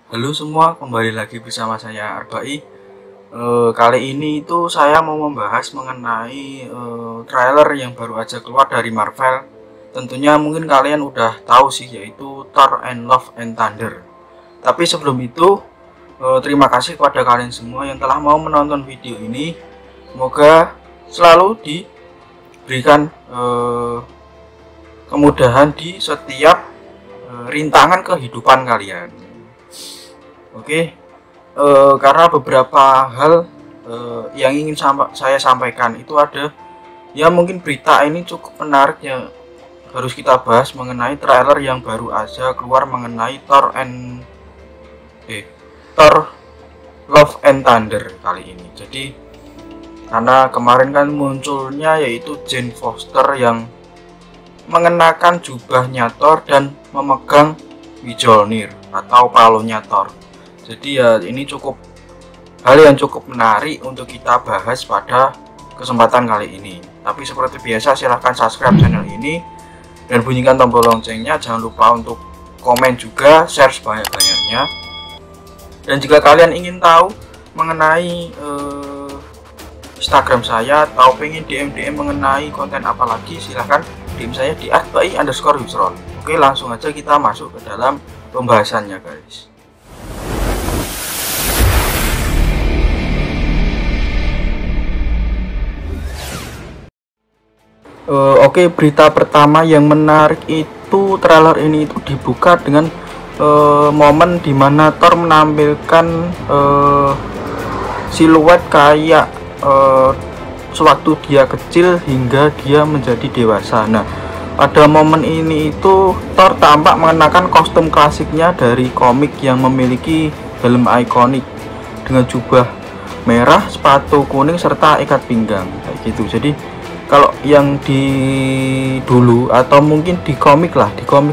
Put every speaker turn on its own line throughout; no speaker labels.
Halo semua, kembali lagi bersama saya Arbai. Kali ini itu saya mau membahas mengenai trailer yang baru aja keluar dari Marvel. Tentunya mungkin kalian udah tahu sih, yaitu Thor and Love and Thunder. Tapi sebelum itu, terima kasih kepada kalian semua yang telah mau menonton video ini. Semoga selalu diberikan kemudahan di setiap rintangan kehidupan kalian. Oke, karena beberapa hal yang ingin saya sampaikan itu ada, ya mungkin berita ini cukup menarik yang harus kita bahas mengenai trailer yang baru aja keluar mengenai Thor Love and Thunder kali ini. Jadi karena kemarin kan munculnya yaitu Jane Foster yang mengenakan jubahnya Thor dan memegang Mjolnir atau palunya Thor. Jadi ya ini hal yang cukup menarik untuk kita bahas pada kesempatan kali ini. Tapi seperti biasa silahkan subscribe channel ini dan bunyikan tombol loncengnya. Jangan lupa untuk komen juga, share sebanyak-banyaknya. Dan jika kalian ingin tahu mengenai Instagram saya atau pengen DM mengenai konten apa lagi, silahkan DM saya di @bai_yusron. Oke, langsung aja kita masuk ke dalam pembahasannya guys. Oke, berita pertama yang menarik itu trailer ini itu dibuka dengan momen dimana Thor menampilkan siluet kayak sewaktu dia kecil hingga dia menjadi dewasa. Nah, pada momen ini itu Thor tampak mengenakan kostum klasiknya dari komik yang memiliki helm ikonik dengan jubah merah, sepatu kuning serta ikat pinggang kayak gitu. Jadi kalau yang di dulu atau mungkin di komik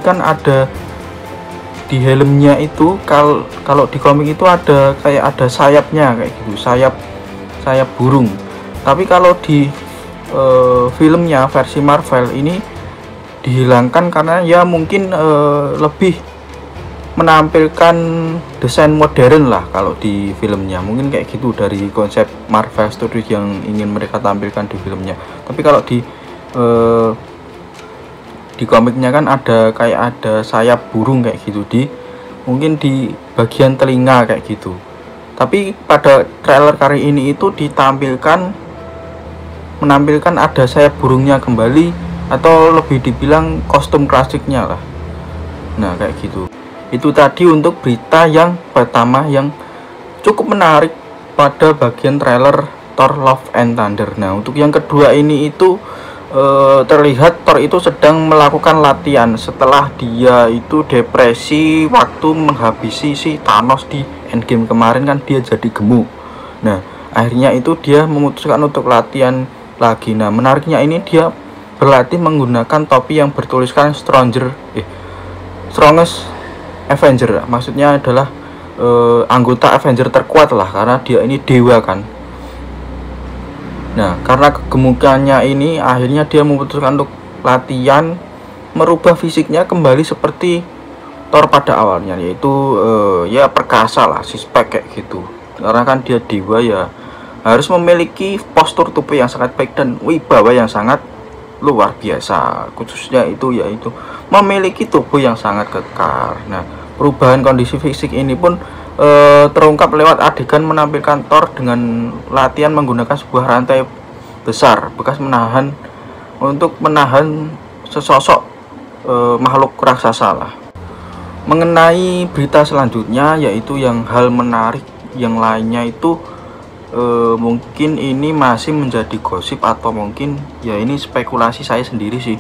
kan ada di helmnya itu, kalau di komik itu ada kayak ada sayapnya kayak gitu, sayap burung. Tapi kalau di filmnya versi Marvel ini dihilangkan karena ya mungkin lebih menampilkan desain modern lah kalau di filmnya, mungkin kayak gitu dari konsep Marvel Studios yang ingin mereka tampilkan di filmnya. Tapi kalau di komiknya kan ada kayak ada sayap burung kayak gitu mungkin di bagian telinga kayak gitu. Tapi pada trailer kali ini itu menampilkan ada sayap burungnya kembali, atau lebih dibilang kostum klasiknya lah. Nah kayak gitu. Itu tadi untuk berita yang pertama yang cukup menarik pada bagian trailer Thor Love and Thunder. Nah, untuk yang kedua ini itu terlihat Thor itu sedang melakukan latihan setelah dia itu depresi waktu menghabisi si Thanos di Endgame kemarin, kan dia jadi gemuk. Nah, akhirnya itu dia memutuskan untuk latihan lagi. Nah, menariknya ini dia berlatih menggunakan topi yang bertuliskan Strongest Avenger, maksudnya adalah anggota Avenger terkuat lah, karena dia ini dewa kan. Nah, karena kegemukannya ini akhirnya dia memutuskan untuk latihan merubah fisiknya kembali seperti Thor pada awalnya, yaitu ya perkasa lah, six-pack kayak gitu. Karena kan dia dewa ya harus memiliki postur tubuh yang sangat baik dan wibawa yang sangat luar biasa, khususnya itu yaitu memiliki tubuh yang sangat kekar. Nah, perubahan kondisi fisik ini pun terungkap lewat adegan menampilkan Thor dengan latihan menggunakan sebuah rantai besar bekas untuk menahan sesosok makhluk raksasa lah. Mengenai berita selanjutnya, yaitu yang hal menarik yang lainnya itu mungkin ini masih menjadi gosip atau mungkin ya ini spekulasi saya sendiri sih,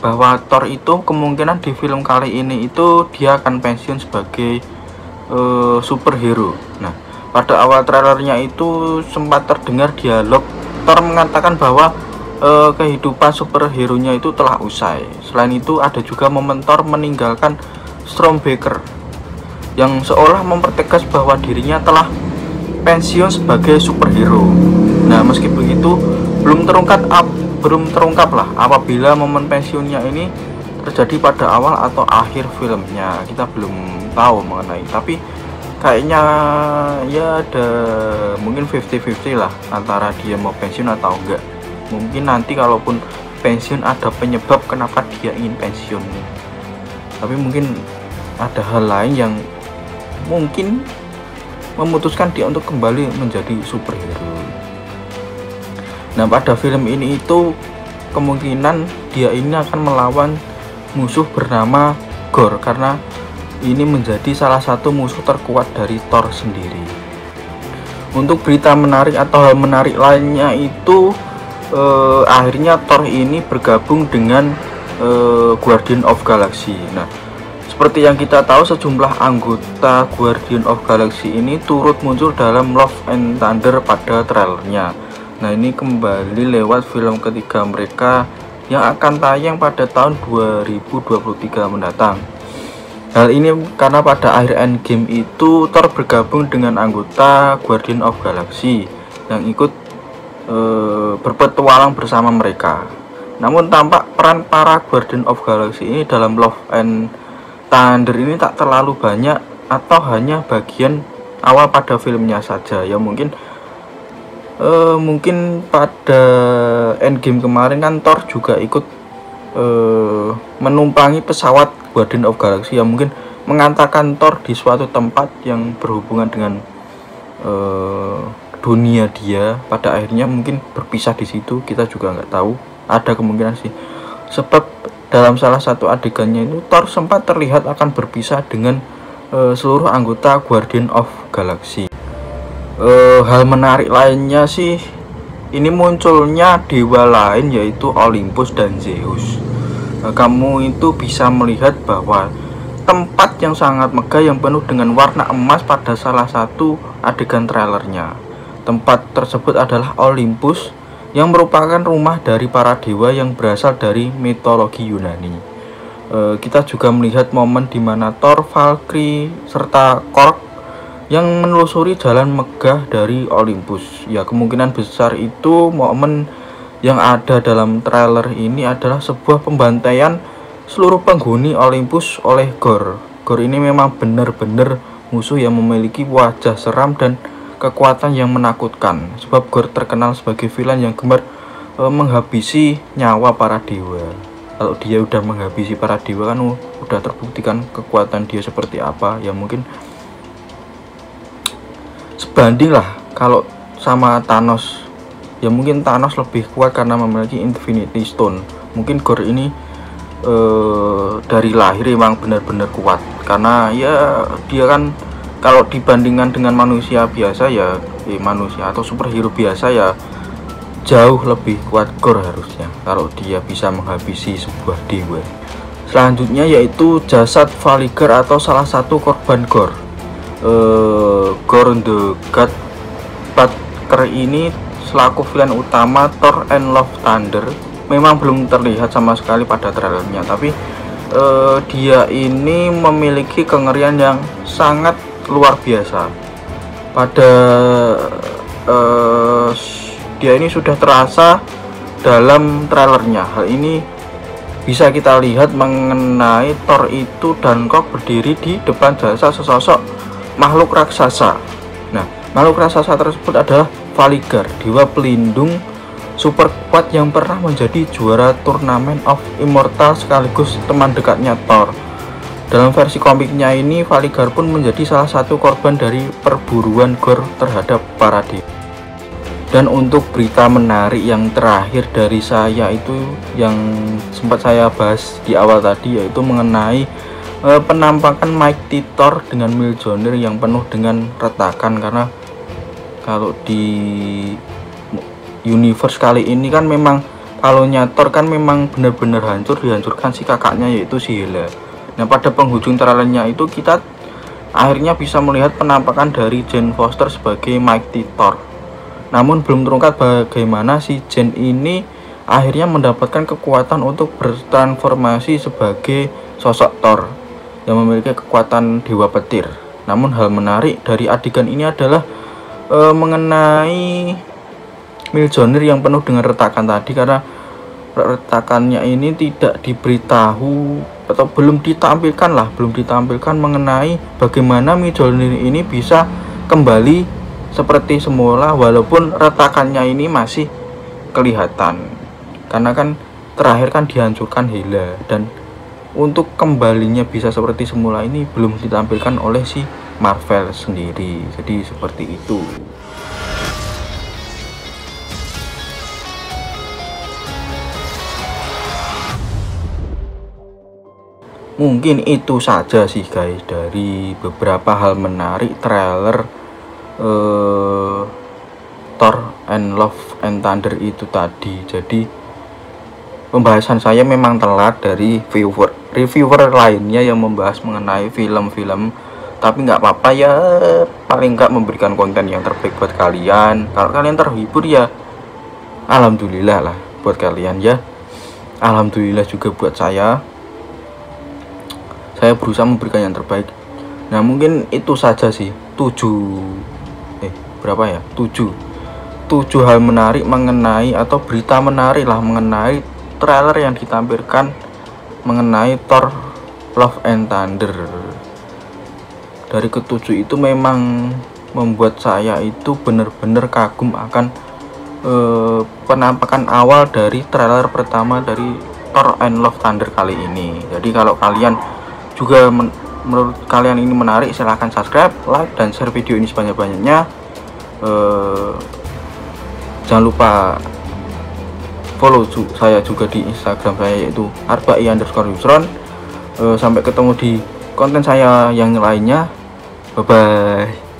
bahwa Thor itu kemungkinan di film kali ini itu dia akan pensiun sebagai superhero. Nah, pada awal trailernya itu sempat terdengar dialog Thor mengatakan bahwa kehidupan superhero-nya itu telah usai. Selain itu ada juga momen Thor meninggalkan Stormbreaker yang seolah mempertegas bahwa dirinya telah pensiun sebagai superhero. Nah, meski begitu belum terungkap lah apabila momen pensiunnya ini terjadi pada awal atau akhir filmnya. Kita belum tahu mengenai, tapi kayaknya ya ada mungkin 50-50 lah antara dia mau pensiun atau enggak. Mungkin nanti kalaupun pensiun ada penyebab kenapa dia ingin pensiun, tapi mungkin ada hal lain yang mungkin memutuskan dia untuk kembali menjadi superhero. Nah, pada film ini itu kemungkinan dia ini akan melawan musuh bernama Gorr, karena ini menjadi salah satu musuh terkuat dari Thor sendiri. Untuk berita menarik atau hal menarik lainnya itu akhirnya Thor ini bergabung dengan Guardian of Galaxy. Nah, seperti yang kita tahu, sejumlah anggota Guardian of Galaxy ini turut muncul dalam Love and Thunder pada trailernya. Nah, ini kembali lewat film ketiga mereka yang akan tayang pada tahun 2023 mendatang. Hal ini karena pada akhir Endgame itu Thor bergabung dengan anggota Guardian of Galaxy yang ikut berpetualang bersama mereka. Namun tampak peran para Guardian of Galaxy ini dalam Love and Thunder ini tak terlalu banyak atau hanya bagian awal pada filmnya saja. Ya mungkin pada Endgame kemarin kan Thor juga ikut menumpangi pesawat Guardian of Galaxy yang mungkin mengantarkan Thor di suatu tempat yang berhubungan dengan dunia dia. Pada akhirnya mungkin berpisah di situ, kita juga nggak tahu. Ada kemungkinan sih, sebab dalam salah satu adegannya itu Thor sempat terlihat akan berpisah dengan seluruh anggota Guardian of Galaxy. Hal menarik lainnya sih, ini munculnya dewa lain yaitu Olympus dan Zeus. Kamu itu bisa melihat bahwa tempat yang sangat megah yang penuh dengan warna emas pada salah satu adegan trailernya. Tempat tersebut adalah Olympus yang merupakan rumah dari para dewa yang berasal dari mitologi Yunani. Kita juga melihat momen di mana Thor, Valkyrie, serta Korg yang menelusuri jalan megah dari Olympus. Ya, kemungkinan besar itu momen yang ada dalam trailer ini adalah sebuah pembantaian seluruh penghuni Olympus oleh Gorr. Gorr ini memang benar-benar musuh yang memiliki wajah seram dan kekuatan yang menakutkan, sebab Gorr terkenal sebagai villain yang gemar menghabisi nyawa para dewa. Kalau dia udah menghabisi para dewa kan udah terbuktikan kekuatan dia seperti apa. Ya mungkin sebanding lah kalau sama Thanos. Ya mungkin Thanos lebih kuat karena memiliki Infinity Stone. Mungkin Gorr ini dari lahir memang benar-benar kuat, karena ya dia kan kalau dibandingkan dengan manusia biasa ya manusia atau superhero biasa ya jauh lebih kuat Gorr harusnya kalau dia bisa menghabisi sebuah dewa. Selanjutnya yaitu jasad Valkyrie atau salah satu korban Gorr. Gorr the God Packer ini selaku villain utama Thor and Love Thunder memang belum terlihat sama sekali pada trailernya, tapi dia ini memiliki kengerian yang sangat luar biasa. Pada dia ini sudah terasa dalam trailernya. Hal ini bisa kita lihat mengenai Thor itu dan Korg berdiri di depan jasa sesosok makhluk raksasa. Nah, makhluk raksasa tersebut adalah Valkyrie, dewa pelindung super kuat yang pernah menjadi juara turnamen of Immortal sekaligus teman dekatnya Thor. Dalam versi komiknya ini, Valkyrie pun menjadi salah satu korban dari perburuan Gorr terhadap para dewa. Dan untuk berita menarik yang terakhir dari saya itu yang sempat saya bahas di awal tadi, yaitu mengenai penampakan Mighty Thor dengan Mjolnir yang penuh dengan retakan. Karena kalau di universe kali ini kan memang palunya Thor kan memang benar-benar dihancurkan si kakaknya yaitu si Hela. Nah, pada penghujung trailernya itu kita akhirnya bisa melihat penampakan dari Jane Foster sebagai Mighty Thor. Namun belum terungkap bagaimana si Jane ini akhirnya mendapatkan kekuatan untuk bertransformasi sebagai sosok Thor yang memiliki kekuatan dewa petir. Namun hal menarik dari adegan ini adalah mengenai Mjolnir yang penuh dengan retakan tadi, karena retakannya ini tidak diberitahu atau belum ditampilkan mengenai bagaimana Mjolnir ini bisa kembali seperti semula walaupun retakannya ini masih kelihatan, karena kan terakhir kan dihancurkan Hela, dan untuk kembalinya bisa seperti semula ini belum ditampilkan oleh si Marvel sendiri. Jadi seperti itu. Mungkin itu saja sih guys dari beberapa hal menarik trailer Thor and Love and Thunder itu tadi. Jadi pembahasan saya memang telat dari reviewer lainnya yang membahas mengenai film-film, tapi nggak apa-apa ya, paling nggak memberikan konten yang terbaik buat kalian. Kalau kalian terhibur ya alhamdulillah lah buat kalian ya, alhamdulillah juga buat saya berusaha memberikan yang terbaik. Nah mungkin itu saja sih 7 hal menarik mengenai, atau berita menarik lah mengenai trailer yang ditampilkan mengenai Thor Love and Thunder. Dari ketujuh itu memang membuat saya itu benar-benar kagum akan penampakan awal dari trailer pertama dari Thor and Love Thunder kali ini. Jadi kalau kalian juga menurut kalian ini menarik, silahkan subscribe, like, dan share video ini sebanyak-banyaknya. Jangan lupa follow saya juga di Instagram saya, yaitu @arbai_yusron. Sampai ketemu di konten saya yang lainnya. Bye bye.